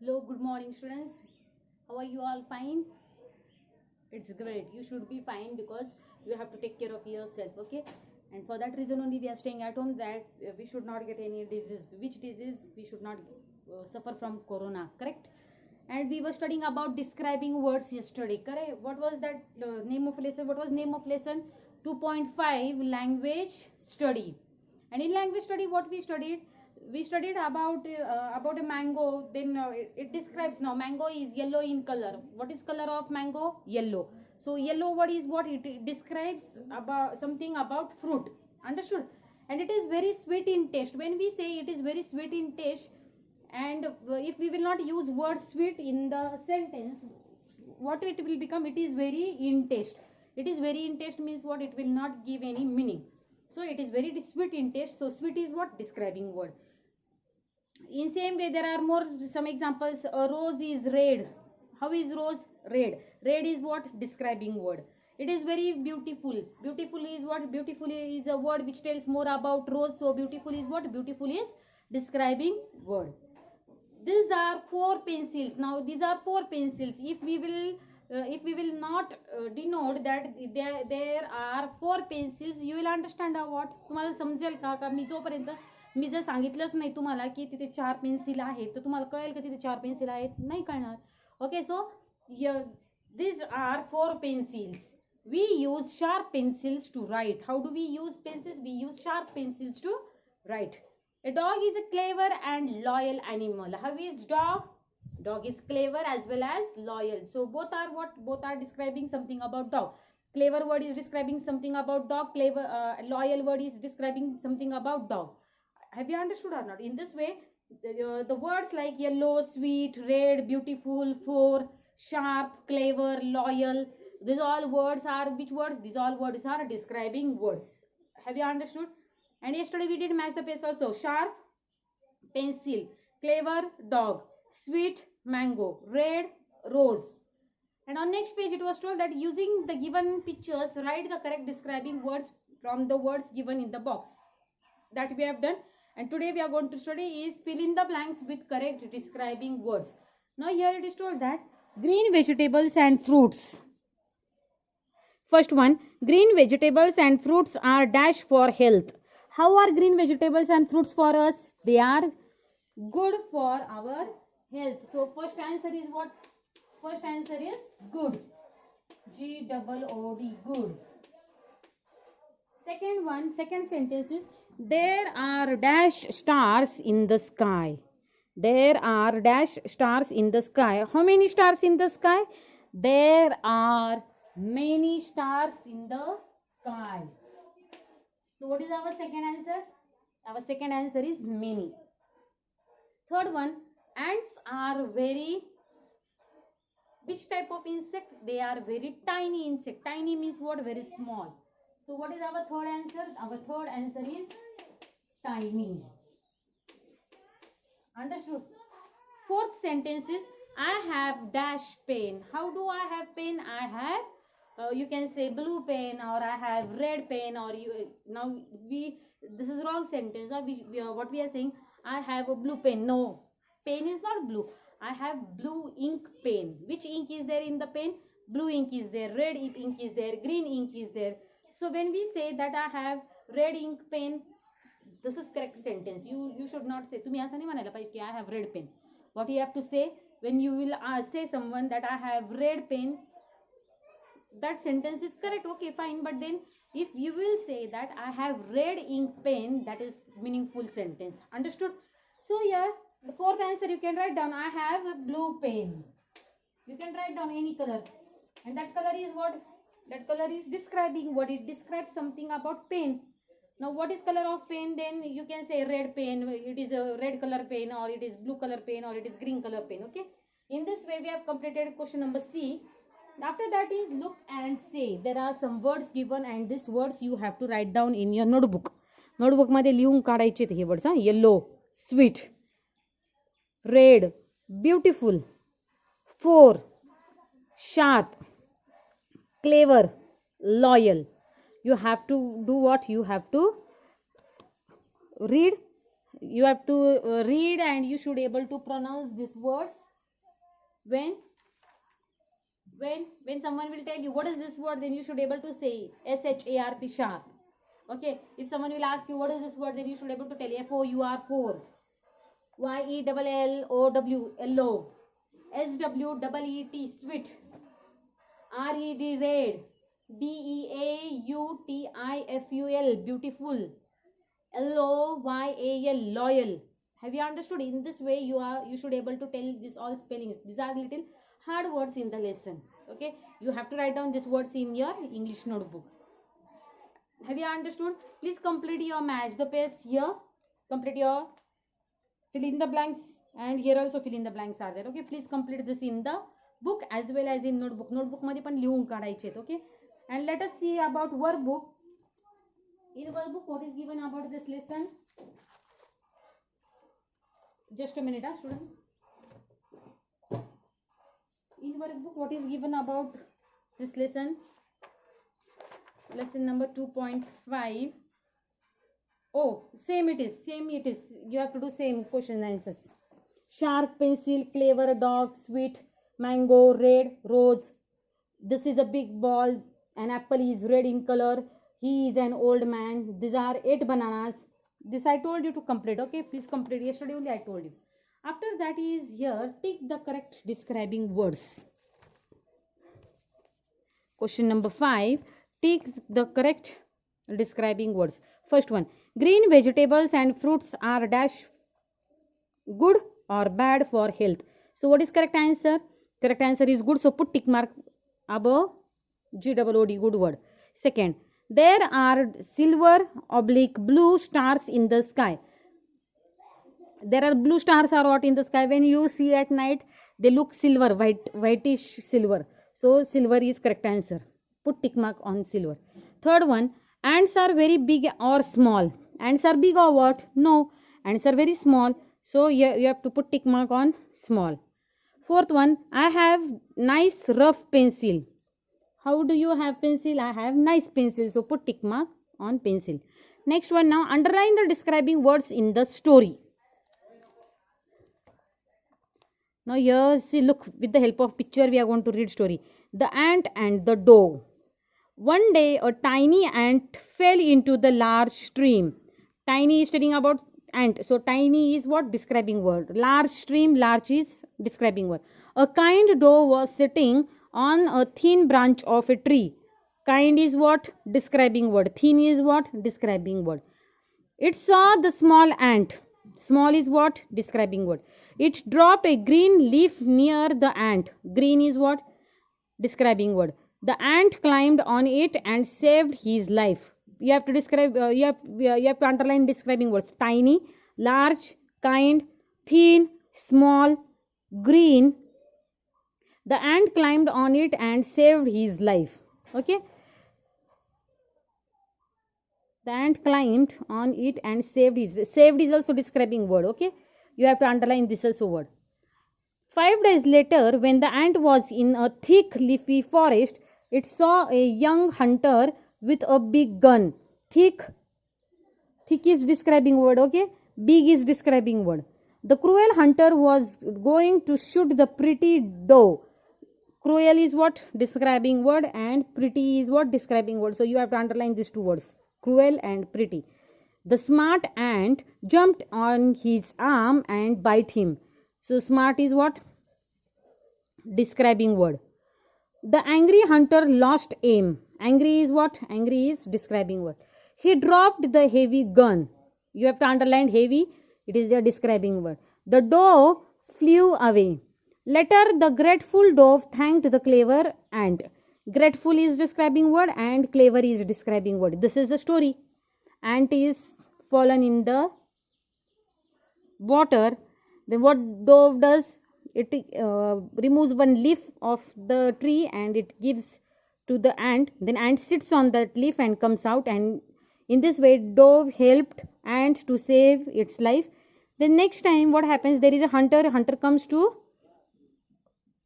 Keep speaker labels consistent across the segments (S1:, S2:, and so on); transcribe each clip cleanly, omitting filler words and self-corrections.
S1: Hello, good morning, students. How are you all? Fine? It's great. You should be fine because you have to take care of yourself, okay? And for that reason only we are staying at home, that we should not get any disease. Which disease? We should not suffer from corona, correct? And we were studying about describing words yesterday, correct? What was that name of lesson? What was name of lesson? 2.5 language study. And in language study, what we studied? We studied about a mango. Then it describes, now mango is yellow in color. What is color of mango? Yellow. So yellow word is what? It describes about something about fruit. Understood? And it is very sweet in taste. When we say it is very sweet in taste, and if we will not use word sweet in the sentence, what it will become? It is very in taste. It is very in taste means what? It will not give any meaning. So it is very sweet in taste. So sweet is what? Describing word. In same way, there are more some examples. A rose is red. How is rose? Red. Red is what? Describing word. It is very beautiful. Beautiful is what? Beautiful is a word which tells more about rose. So beautiful is what? Beautiful is describing word. These are four pencils. Now these are four pencils. If we will not denote that there are four pencils, you will understand what? तुम्हाला समजेल का मी जोपर्यंत मी जर सांगितलंच नाही तुम्हाला की तिथे चार पेन्सिल आहेत तर तुम्हाला कळेल का तिथे चार पेन्सिल आहेत? नाही कळणार. Okay, so these are four pencils. We use sharp pencils to write. How do we use pencils? We use sharp pencils to write. A dog is a clever and loyal animal. How is dog? Dog is clever as well as loyal. So both are what? Both are describing something about dog. Clever word is describing something about dog. Loyal word is describing something about dog. Have you understood or not? In this way, the words like yellow, sweet, red, beautiful, four, sharp, clever, loyal, these all words are which words? These all words are describing words. Have you understood? And yesterday we did match the pace also. Sharp, pencil. Clever, dog. Sweet, mango. Red, rose. And on next page it was told that using the given pictures, write the correct describing words from the words given in the box. That we have done. And today we are going to study is fill in the blanks with correct describing words. Now here it is told that green vegetables and fruits. First one, green vegetables and fruits are dash for health. How are green vegetables and fruits for us? They are good for our health. So first answer is what? First answer is good. G-O-O-D, good. Second one, second sentence is there are dash stars in the sky. There are dash stars in the sky. How many stars in the sky? There are many stars in the sky. So what is our second answer? Our second answer is many. Third one, ants are very, which type of insect? They are very tiny insect. Tiny means what? Very small. So what is our third answer? Our third answer is tiny. Understood? Fourth sentence is I have dash pen. How do I have pen? I have you can say blue pen, or I have red pen, or this is wrong sentence. What we are saying, I have a blue pen. No, pen is not blue. I have blue ink pen. Which ink is there in the pen? Blue ink is there, red ink is there, green ink is there. So when we say that I have red ink pen, this is correct sentence. You should not say तुम्ही असं नाही म्हणायला पाहिजे की I have red pen. What you have to say when you will say someone that I have red pen, that sentence is correct. Okay, fine. But then if you will say that I have red ink pen, that is meaningful sentence. Understood? So here the fourth answer you can write down I have a blue pen. You can write down any color, and that color is what? That color is describing what? It describes something about pen. Now what is color of pen? Then you can say red pen. It is a red color pen, or it is blue color pen, or it is green color pen. Okay, in this way we have completed question number C. After that is look and say. There are some words given, and these words you have to write down in your notebook. Notebook मध्ये लिहून काढायचे हे words. Yellow, sweet, red, beautiful, four, sharp, clever, loyal. You have to do what? You have to read. You have to read, and you should able to pronounce these words When when someone will tell you what is this word, then you should able to say SHARP, sharp. Okay, if someone will ask you what is this word, then you should able to tell FOUR, four. YELLOW, yellow. SWEET, sweet. RED, red. BEAUTIFUL, beautiful. LOYAL, loyal. Have you understood? In this way you should able to tell this all spellings. These are little hard words in the lesson. Okay, you have to write down these words in your English notebook. Have you understood? Please complete your match the pace here. Complete your fill in the blanks, and here also fill in the blanks are there. Okay, please complete this in the book as well as in notebook. Notebook मध्ये पण लिहून काढायचे आहेत. Okay, and let us see about workbook. In workbook, what is given about this lesson? Just a minute, students. In workbook, what is given about this lesson? Lesson number 2.5. Oh, same it is. You have to do same question and answers. Shark, pencil, clever, dog, sweet, mango, red, rose. This is a big ball. An apple is red in color. He is an old man. These are 8 bananas. This I told you to complete. Okay, please complete. Yesterday only I told you. After that is here, tick the correct describing words. Question number 5. Tick the correct describing words. First one. Green vegetables and fruits are dash good or bad for health. So what is correct answer? Correct answer is good. So put tick mark above GOOD, good word. Second. There are silver/blue stars in the sky. There are blue stars are what in the sky. When you see at night, they look silver, whitish silver. So silver is correct answer. Put tick mark on silver. Third one, ants are very big or small. Ants are big or what? No. Ants are very small. So you have to put tick mark on small. Fourth one, I have nice rough pencil. How do you have pencil? I have nice pencil. So put tick mark on pencil. Next one, now underline the describing words in the story. Now here, see, look, with the help of picture we are going to read story. The ant and the dog. One day a tiny ant fell into the large stream. Tiny is telling about ant. So tiny is what? Describing word. Large stream, large is describing word. A kind dog was sitting on a thin branch of a tree. Kind is what? Describing word. Thin is what? Describing word. It saw the small ant. Small is what? Describing word. It dropped a green leaf near the ant. Green is what? Describing word. The ant climbed on it and saved his life. You have to describe. You have to underline describing words. Tiny, large, kind, thin, small, green. The ant climbed on it and saved his life. Okay. The ant climbed on it and saved his. Saved is also describing word. Okay. You have to underline this also word. 5 days later, when the ant was in a thick leafy forest, it saw a young hunter with a big gun. Thick is describing word. Okay. Big is describing word. The cruel hunter was going to shoot the pretty doe. Cruel is what? Describing word, and pretty is what? Describing word. So you have to underline these two words. Cruel and pretty. The smart ant jumped on his arm and bite him. So smart is what? Describing word. The angry hunter lost aim. Angry is what? Angry is describing word. He dropped the heavy gun. You have to underline heavy. It is the describing word. The doe flew away. Later, the grateful dove thanked the clever ant. Grateful is describing word and clever is describing word. This is the story. Ant is fallen in the water. Then what dove does? It removes one leaf of the tree and it gives to the ant. Then ant sits on that leaf and comes out, and in this way dove helped ant to save its life. Then next time what happens? There is a hunter. Hunter comes to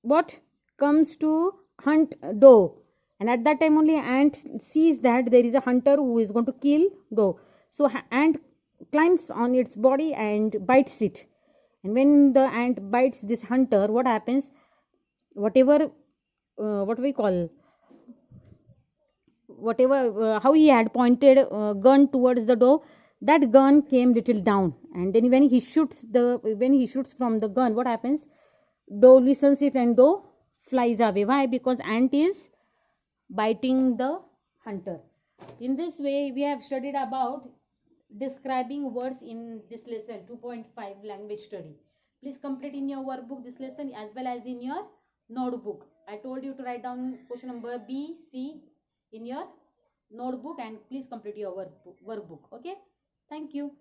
S1: what? Comes to hunt doe, and at that time only ant sees that there is a hunter who is going to kill doe. So ant climbs on its body and bites it. And when the ant bites this hunter, what happens? whatever what we call whatever how he had pointed gun towards the door, that gun came little down, and then when he shoots from the gun, what happens? Doe listens it and doe flies away. Why? Because ant is biting the hunter. In this way we have studied about describing words in this lesson 2.5 language study. Please complete in your workbook this lesson as well as in your notebook. I told you to write down question number B, C in your notebook, and please complete your workbook. Okay, thank you.